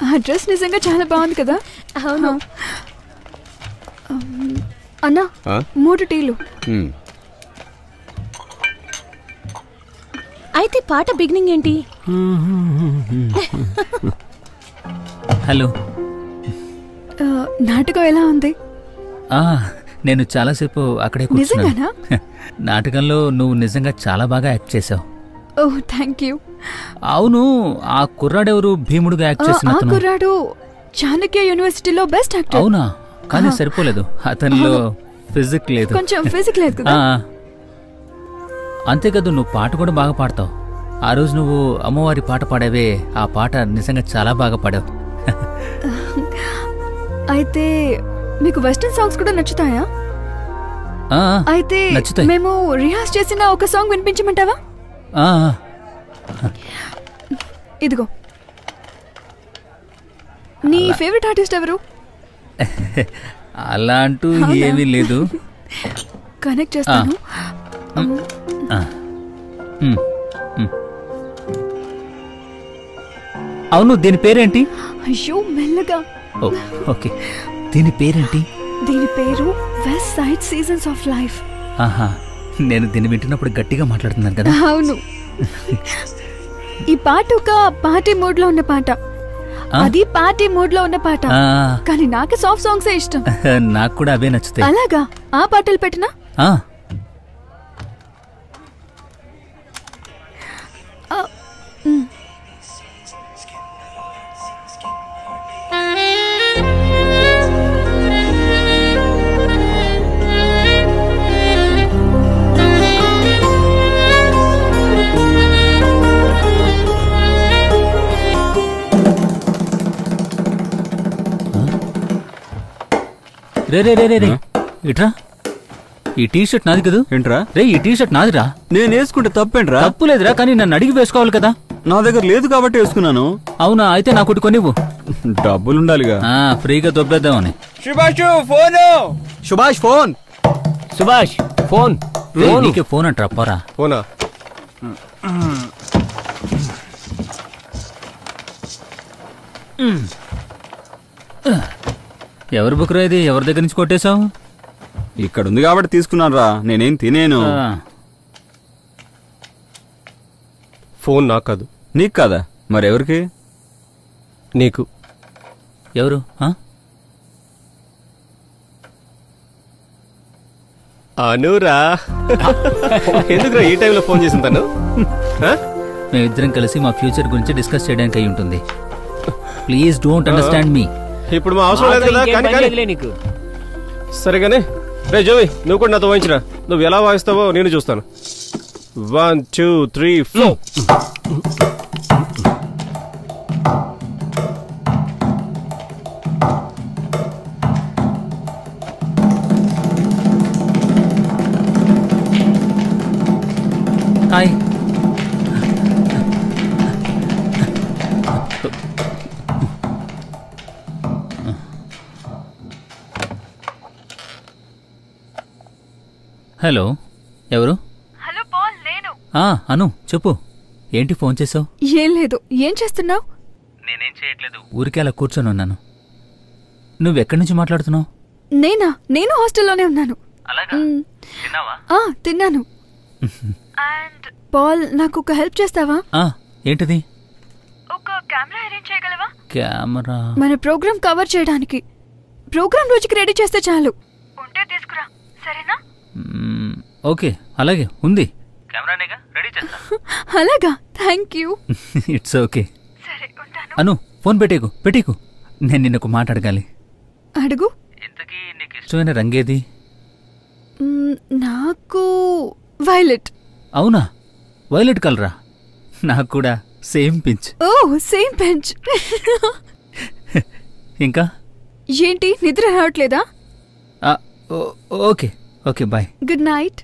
ఆ డ్రెస్ నిజంగా చాలా బాగుంది కదా. అవును అన్నా 3 టీలు. అయితే పాట బిగినింగ్ ఏంటి? హలో, నాటకం ఎలా ఉంది? నేను చాలాసేపు అక్కడే కూర్చున్నాను. నాటకంలో నువ్వు నిజంగా చాలా బాగా యాక్ట్ చేసావు. ఓహ్ థ్యాంక్ యూ. అవును, ఆ కుర్రాడెవరు భీముడుగా యాక్ట్ చేసిన ఆ కుర్రాడు చాణక్య యూనివర్సిటీలో బెస్ట్ యాక్టర్. అవునా? కానీ సరిపోలేదు, అతనిలో ఫిజిక్ లేదు. కొంచెం ఫిజిక్ లేదు కదా. అంతేకాదు నువ్వు పాట కూడా బాగా పాడతావు. ఆ రోజు నువ్వు అమ్మవారి పాట పాడావే, ఆ పాట నిజంగా చాలా బాగా పాడావు. అయితే మీకు వెస్టర్న్ సాంగ్స్ కూడా నచ్చుతాయా? అయితే మేము రిహార్స్ చేసిన ఒక సాంగ్ వినిపించమంటావా? ఇదిగో. నీ ఫేవరెట్ ఆర్టిస్ట్ ఎవరు? అలా అంటూ ఏమీ లేదు. కనెక్ట్ చేస్తాను. అవును, దీని పేరేంటి? అయ్యో మెల్లగా. ఓకే, దీని పేరేంటి? దీని పేరు west side seasons of life. ఆహా, నేను దీన్ని వింటున్నప్పుడు గట్టిగా మాట్లాడుతున్నాను కదా. అవును, ఈ పాట ఒక పార్టీ మూడ్ లో ఉన్న పాట. అది పార్టీ మూడ్ లో ఉన్న పాట, కానీ నాకు సాఫ్ట్ సాంగ్స్ ఇష్టం. నాకు కూడా అవే నచ్చుతాయి. అలాగా? ఆ పాటలు పెట్టినా? రే రే రే రే ఇట్రా, ఈ టీషర్ట్ నాది కదా. ఏంట్రా? రే, ఈ టీషర్ట్ నాదిరా. నేను వేసుకుంటే తప్పేంట్రా? తప్పు లేదురా, కానీ నన్ను అడిగి వేసుకోవాలి కదా. నా దగ్గర లేదు కాబట్టి వేసుకున్నాను. అవునా? అయితే నాకు ఒకటి కొనివ్వు. డబ్బులుండాలిగా. ఫ్రీగా దొబ్బేద్దామని. Subhash phone. Subhash phone. Subhash phone. నీకే ఫోన్ అంటారా? పోరా. ఫోనా? ఎవరి బుక్రా ఇది? ఎవరి దగ్గర నుంచి కొట్టేశావు? ఇక్కడ ఉంది కాబట్టి తీసుకున్నాను రా, నేనేం తినేను. ఫోన్ నాకు కాదు. నీకు కాదా? మరెవరికి? నీకు. ఎవరు? అనురా. ఎందుకురా ఈ టైంలో ఫోన్ చేసిన తను? మేమిద్దరం కలిసి మా ఫ్యూచర్ గురించి డిస్కస్ చేయడానికి అయి ఉంటుంది. ప్లీజ్ డోంట్ అండర్స్టాండ్ మీ. ఇప్పుడు మా అవసరం లేదు కదా. కానీ నీకు సరేగానే. రే జోవి, నువ్వు కూడా నాతో వాయించరా. నువ్వు ఎలా వాయిస్తావో నేను చూస్తాను. 1 2 3 4. హాయ్. హలో, ఎవరు? హలో పాల్, నేను. అను, చెప్పు. ఏంటి ఫోన్ చేసావు? ఏం లేదు. ఏం చేస్తున్నావు? నేనేం చేయట్లేదు, ఊరికే అలా కూర్చొని ఉన్నాను. నువ్వెక్కడి నుంచి మాట్లాడుతున్నావు? నేను హాస్టల్లోనే ఉన్నాను. తిన్నాను. అండ్ పాల్, నాకు ఒక హెల్ప్ చేస్తావా? ఏంటిది? ఒక కెమెరా అరేంజ్ చేయగలవా? కెమెరా? మన ప్రోగ్రామ్ కవర్ చేయడానికి. ప్రోగ్రామ్ రోజుకి రెడీ చేస్తే చాలు. ఉంటే తీసుకురా, సరేనా? ఓకే, అలాగే ఉంది. కెమెరానేగా, రెడీ చేస్తా. అలాగా? Thank you. It's okay. సరే, ఉంటాను. అను, ఫోన్ పెట్టేకు. నేను నిన్నకు మాట్లాడగాలి. అడుగు. ఇంతకీ నీకు ఇష్టమైన రంగేది? నాకు వైలెట్. అవునా? వైలెట్ కలరా? నాకు కూడా same pinch. Oh, same pinch. ఇంకా ఏంటి, నిద్ర రావట్లేదా? Okay, bye. Good night.